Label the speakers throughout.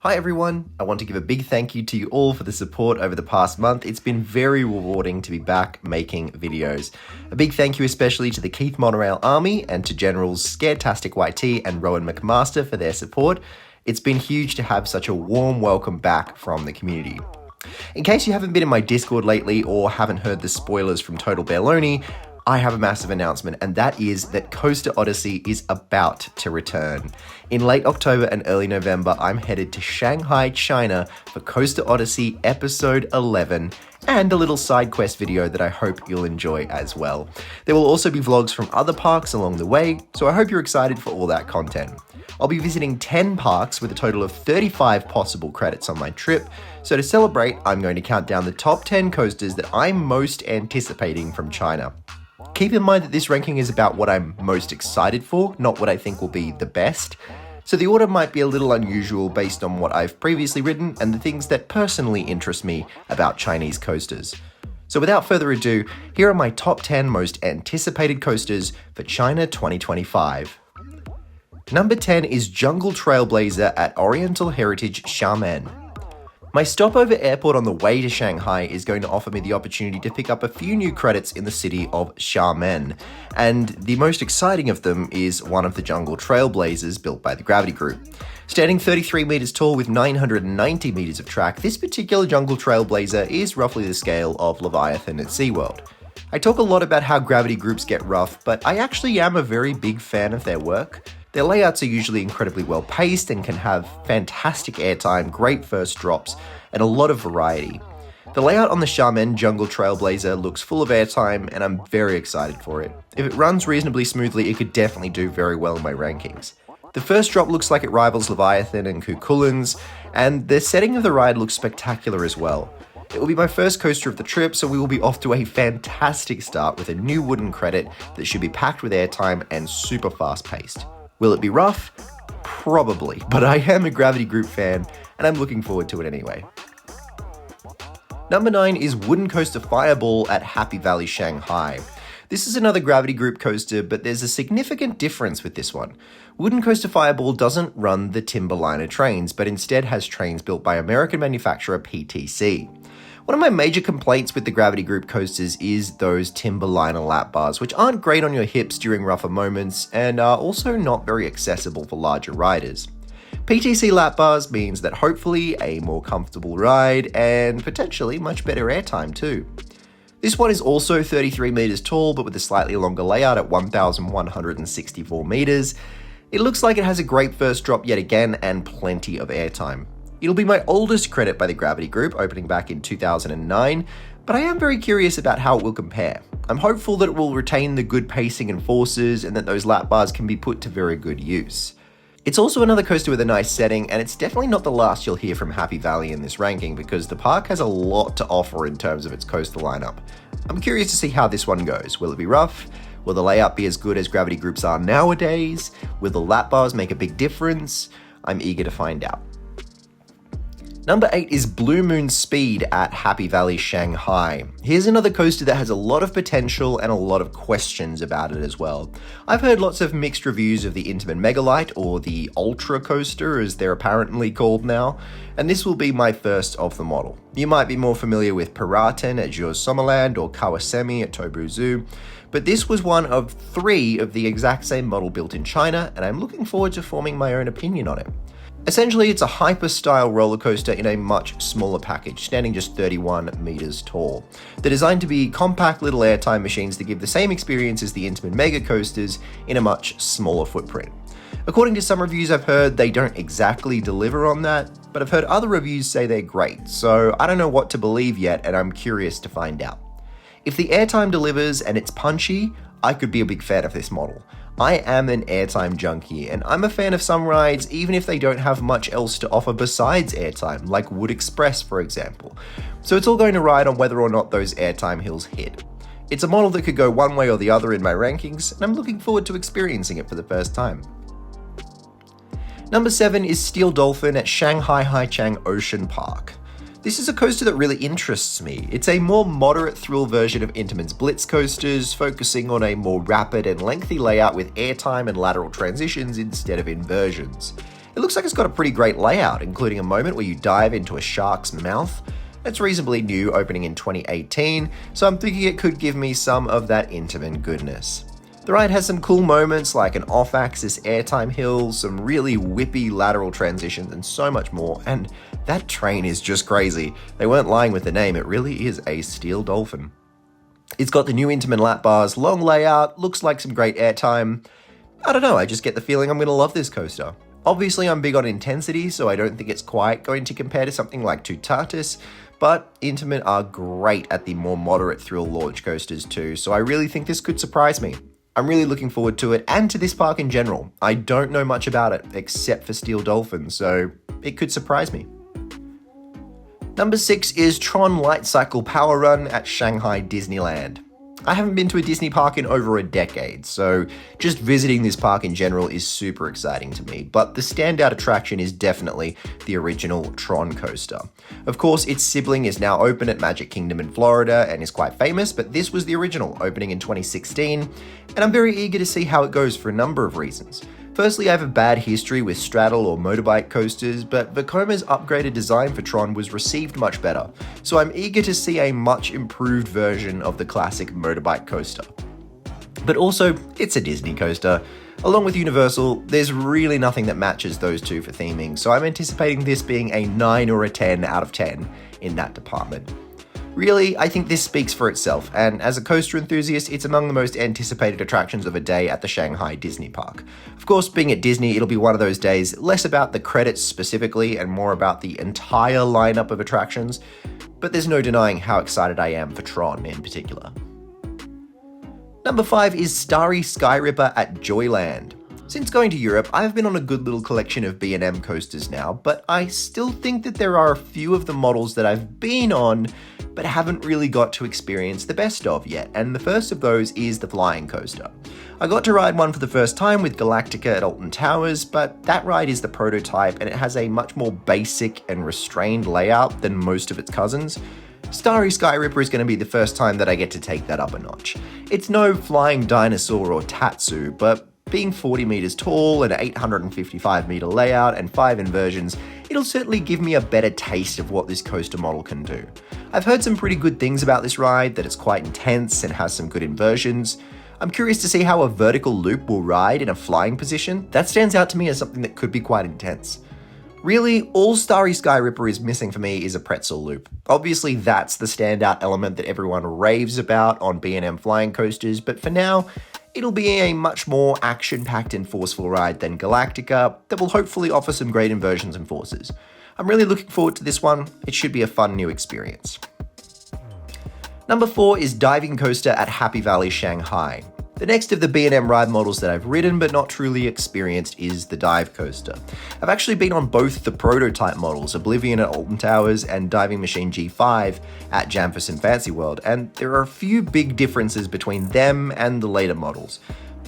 Speaker 1: Hi everyone, I want to give a big thank you to you all for the support over the past month. It's been very rewarding to be back making videos. A big thank you especially to the Keith Monorail Army and to Generals Scaretastic YT and Rowan McMaster for their support. It's been huge to have such a warm welcome back from the community. In case you haven't been in my Discord lately or haven't heard the spoilers from Total Maloney, I have a massive announcement, and that is that Coaster Odyssey is about to return. In late October and early November, I'm headed to Shanghai, China for Coaster Odyssey Episode 11 and a little side quest video that I hope you'll enjoy as well. There will also be vlogs from other parks along the way, so I hope you're excited for all that content. I'll be visiting 10 parks with a total of 35 possible credits on my trip, so to celebrate, I'm going to count down the top 10 coasters that I'm most anticipating from China. Keep in mind that this ranking is about what I'm most excited for, not what I think will be the best. So the order might be a little unusual based on what I've previously ridden and the things that personally interest me about Chinese coasters. So without further ado, here are my top 10 most anticipated coasters for China 2025. Number 10 is Jungle Trailblazer at Oriental Heritage Xiamen. My stopover airport on the way to Shanghai is going to offer me the opportunity to pick up a few new credits in the city of Xiamen, and the most exciting of them is one of the Jungle Trailblazers built by the Gravity Group. Standing 33 meters tall with 990 meters of track, this particular Jungle Trailblazer is roughly the scale of Leviathan at SeaWorld. I talk a lot about how Gravity Groups get rough, but I actually am a very big fan of their work. Their layouts are usually incredibly well paced and can have fantastic airtime, great first drops, and a lot of variety. The layout on the Xiamen Jungle Trailblazer looks full of airtime, and I'm very excited for it. If it runs reasonably smoothly, it could definitely do very well in my rankings. The first drop looks like it rivals Leviathan and Cuchulain's, and the setting of the ride looks spectacular as well. It will be my first coaster of the trip, so we will be off to a fantastic start with a new wooden credit that should be packed with airtime and super fast paced. Will it be rough? Probably, but I am a Gravity Group fan, and I'm looking forward to it anyway. Number 9 is Wooden Coaster Fireball at Happy Valley Shanghai. This is another Gravity Group coaster, but there's a significant difference with this one. Wooden Coaster Fireball doesn't run the Timberliner trains, but instead has trains built by American manufacturer PTC. One of my major complaints with the Gravity Group coasters is those Timberliner lap bars, which aren't great on your hips during rougher moments and are also not very accessible for larger riders. PTC lap bars means that hopefully a more comfortable ride and potentially much better airtime too. This one is also 33 meters tall, but with a slightly longer layout at 1,164 meters. It looks like it has a great first drop yet again and plenty of airtime. It'll be my oldest credit by the Gravity Group, opening back in 2009, but I am very curious about how it will compare. I'm hopeful that it will retain the good pacing and forces and that those lap bars can be put to very good use. It's also another coaster with a nice setting, and it's definitely not the last you'll hear from Happy Valley in this ranking because the park has a lot to offer in terms of its coaster lineup. I'm curious to see how this one goes. Will it be rough? Will the layout be as good as Gravity Groups are nowadays? Will the lap bars make a big difference? I'm eager to find out. Number 8 is Blue Moon Speed at Happy Valley Shanghai. Here's another coaster that has a lot of potential and a lot of questions about it as well. I've heard lots of mixed reviews of the Intamin Mega-lite, or the Ultra Coaster as they're apparently called now, and this will be my first of the model. You might be more familiar with Piraten at Jules Sommerland or Kawasemi at Tobu Zoo, but this was one of 3 of the exact same model built in China, and I'm looking forward to forming my own opinion on it. Essentially, it's a hyper-style roller coaster in a much smaller package, standing just 31 meters tall. They're designed to be compact little airtime machines that give the same experience as the Intamin Mega coasters in a much smaller footprint. According to some reviews I've heard, they don't exactly deliver on that, but I've heard other reviews say they're great, so I don't know what to believe yet, and I'm curious to find out. If the airtime delivers and it's punchy, I could be a big fan of this model. I am an airtime junkie, and I'm a fan of some rides even if they don't have much else to offer besides airtime, like Wood Express for example. So it's all going to ride on whether or not those airtime hills hit. It's a model that could go one way or the other in my rankings, and I'm looking forward to experiencing it for the first time. Number 7 is Steel Dolphin at Shanghai Haichang Ocean Park. This is a coaster that really interests me. It's a more moderate thrill version of Intamin's Blitz coasters, focusing on a more rapid and lengthy layout with airtime and lateral transitions instead of inversions. It It looks like it's got a pretty great layout, including a moment where you dive into a shark's mouth. It's reasonably new, opening in 2018, so I'm thinking it could give me some of that Intamin goodness. The ride has some cool moments like an off-axis airtime hill, some really whippy lateral transitions, and so much more, and that train is just crazy. They weren't lying with the name, it really is a steel dolphin. It's got the new Intamin lap bars, long layout, looks like some great airtime. I don't know, I just get the feeling I'm going to love this coaster. Obviously I'm big on intensity, so I don't think it's quite going to compare to something like Tutatis, but Intamin are great at the more moderate thrill launch coasters too, so I really think this could surprise me. I'm really looking forward to it, and to this park in general. I don't know much about it, except for Steel Dolphin, so it could surprise me. Number 6 is Tron Light Cycle Power Run at Shanghai Disneyland. I haven't been to a Disney park in over a decade, so just visiting this park in general is super exciting to me, but the standout attraction is definitely the original Tron coaster. Of course, its sibling is now open at Magic Kingdom in Florida and is quite famous, but this was the original, opening in 2016, and I'm very eager to see how it goes for a number of reasons. Firstly, I have a bad history with straddle or motorbike coasters, but Vekoma's upgraded design for Tron was received much better, so I'm eager to see a much improved version of the classic motorbike coaster. But also, it's a Disney coaster. Along with Universal, there's really nothing that matches those two for theming, so I'm anticipating this being a 9 or a 10 out of 10 in that department. Really, I think this speaks for itself, and as a coaster enthusiast, it's among the most anticipated attractions of a day at the Shanghai Disney Park. Of course, being at Disney, it'll be one of those days less about the credits specifically and more about the entire lineup of attractions, but there's no denying how excited I am for Tron in particular. Number 5 is Starry Skyripper at Joyland. Since going to Europe, I've been on a good little collection of B&M coasters now, but I still think that there are a few of the models that I've been on but haven't really got to experience the best of yet, and the first of those is the flying coaster. I got to ride one for the first time with Galactica at Alton Towers, but that ride is the prototype and it has a much more basic and restrained layout than most of its cousins. Starry Skyripper is going to be the first time that I get to take that up a notch. It's no flying dinosaur or Tatsu, but being 40 meters tall, an 855 meter layout, and 5 inversions, it'll certainly give me a better taste of what this coaster model can do. I've heard some pretty good things about this ride, that it's quite intense and has some good inversions. I'm curious to see how a vertical loop will ride in a flying position. That stands out to me as something that could be quite intense. Really, all Starry Skyripper is missing for me is a pretzel loop. Obviously, that's the standout element that everyone raves about on B&M flying coasters, but for now, it'll be a much more action-packed and forceful ride than Galactica that will hopefully offer some great inversions and forces. I'm really looking forward to this one. It should be a fun new experience. Number 4 is Diving Coaster at Happy Valley Shanghai. The next of the B&M ride models that I've ridden but not truly experienced is the Dive Coaster. I've actually been on both the prototype models, Oblivion at Alton Towers and Diving Machine G5 at Jamfus and Fancy World, and there are a few big differences between them and the later models.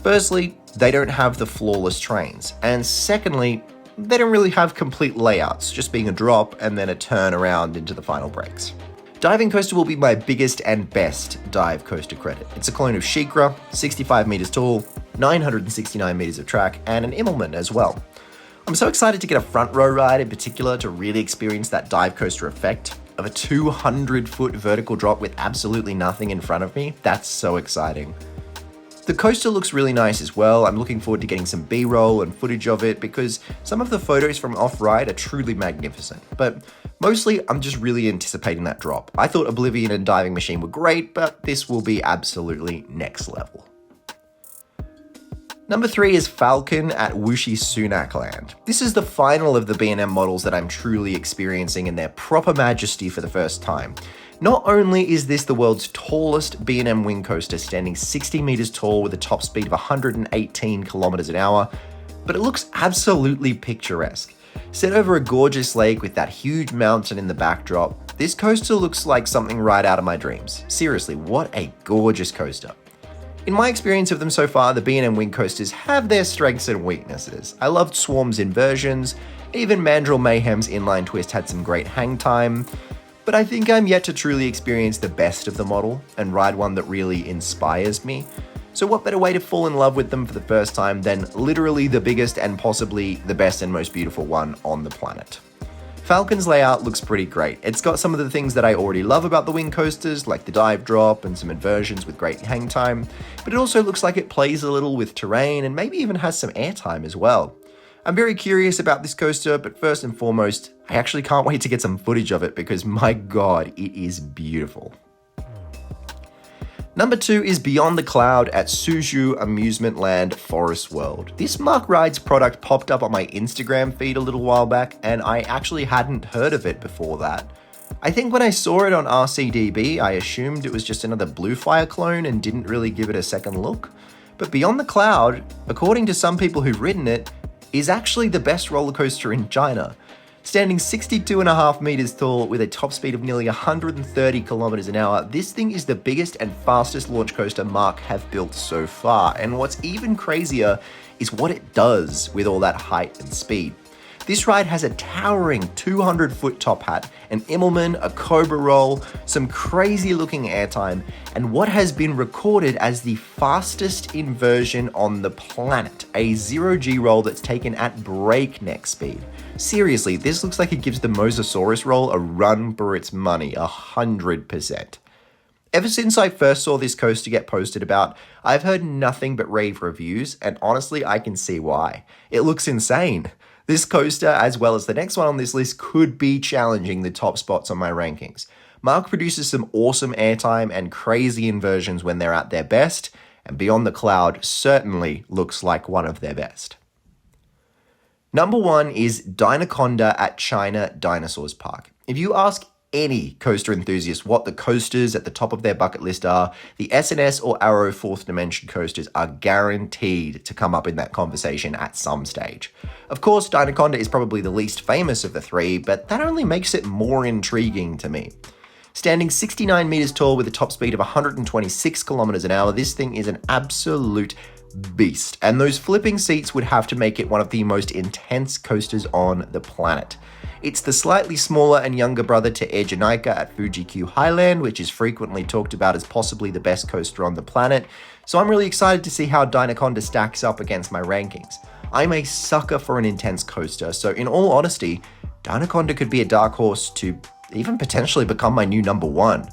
Speaker 1: Firstly, they don't have the flawless trains, and secondly, they don't really have complete layouts, just being a drop and then a turn around into the final breaks. Diving Coaster will be my biggest and best dive coaster credit. It's a clone of SheiKra, 65 meters tall, 969 meters of track, and an Immelmann as well. I'm so excited to get a front row ride in particular to really experience that dive coaster effect of a 200-foot vertical drop with absolutely nothing in front of me. That's so exciting. The coaster looks really nice as well. I'm looking forward to getting some B-roll and footage of it because some of the photos from off-ride are truly magnificent, but mostly I'm just really anticipating that drop. I thought Oblivion and Diving Machine were great, but this will be absolutely next level. Number 3 is Falcon at Wuxi Sunac Land. This is the final of the B&M models that I'm truly experiencing in their proper majesty for the first time. Not only is this the world's tallest B&M wing coaster, standing 60 meters tall with a top speed of 118 kilometers an hour, but it looks absolutely picturesque. Set over a gorgeous lake with that huge mountain in the backdrop, this coaster looks like something right out of my dreams. Seriously, what a gorgeous coaster. In my experience of them so far, the B&M wing coasters have their strengths and weaknesses. I loved Swarm's inversions, even Mandrill Mayhem's inline twist had some great hang time, but I think I'm yet to truly experience the best of the model and ride one that really inspires me. So what better way to fall in love with them for the first time than literally the biggest and possibly the best and most beautiful one on the planet. Falcon's layout looks pretty great. It's got some of the things that I already love about the wing coasters, like the dive drop and some inversions with great hang time, but it also looks like it plays a little with terrain and maybe even has some airtime as well. I'm very curious about this coaster, but first and foremost, I actually can't wait to get some footage of it because my god, it is beautiful. Number 2 is Beyond the Cloud at Suzhou Amusement Land Forest World. This Mark Rides product popped up on my Instagram feed a little while back, and I actually hadn't heard of it before that. I think when I saw it on RCDB, I assumed it was just another Blue Fire clone and didn't really give it a second look. But Beyond the Cloud, according to some people who've ridden it, is actually the best roller coaster in China. Standing 62.5 meters tall with a top speed of nearly 130 kilometers an hour, this thing is the biggest and fastest launch coaster Mark have built so far. And what's even crazier is what it does with all that height and speed. This ride has a towering 200-foot top hat, an Immelman, a Cobra roll, some crazy looking airtime, and what has been recorded as the fastest inversion on the planet, a 0G roll that's taken at breakneck speed. Seriously, this looks like it gives the Mosasaurus roll a run for its money, 100%. Ever since I first saw this coaster get posted about, I've heard nothing but rave reviews, and honestly, I can see why. It looks insane. This coaster, as well as the next one on this list, could be challenging the top spots on my rankings. Mark produces some awesome airtime and crazy inversions when they're at their best, and Beyond the Cloud certainly looks like one of their best. Number 1 is Dinoconda at China Dinosaurs Park. If you ask any coaster enthusiast what the coasters at the top of their bucket list are, the SNS or Arrow 4th Dimension coasters are guaranteed to come up in that conversation at some stage. Of course, Dinoconda is probably the least famous of the three, but that only makes it more intriguing to me. Standing 69 meters tall with a top speed of 126 kilometers an hour, this thing is an absolute beast, and those flipping seats would have to make it one of the most intense coasters on the planet. It's the slightly smaller and younger brother to Eijinaika at Fuji-Q Highland, which is frequently talked about as possibly the best coaster on the planet, so I'm really excited to see how Dinoconda stacks up against my rankings. I'm a sucker for an intense coaster, so in all honesty, Dinoconda could be a dark horse to even potentially become my new number 1.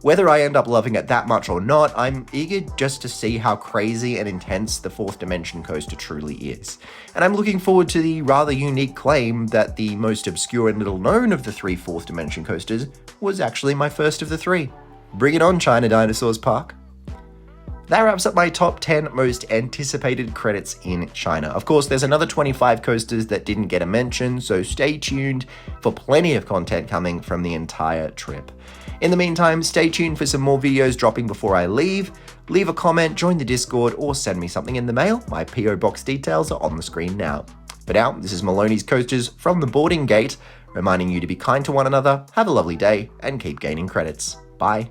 Speaker 1: Whether I end up loving it that much or not, I'm eager just to see how crazy and intense the 4th Dimension coaster truly is. And I'm looking forward to the rather unique claim that the most obscure and little known of the 3 4th Dimension coasters was actually my first of the 3. Bring it on, China Dinosaurs Park. That wraps up my top 10 most anticipated credits in China. Of course, there's another 25 coasters that didn't get a mention, so stay tuned for plenty of content coming from the entire trip. In the meantime, stay tuned for some more videos dropping before I leave. Leave a comment, join the Discord, or send me something in the mail. My PO box details are on the screen now. For now, this is Maloney's Coasters from the boarding gate, reminding you to be kind to one another, have a lovely day, and keep gaining credits. Bye.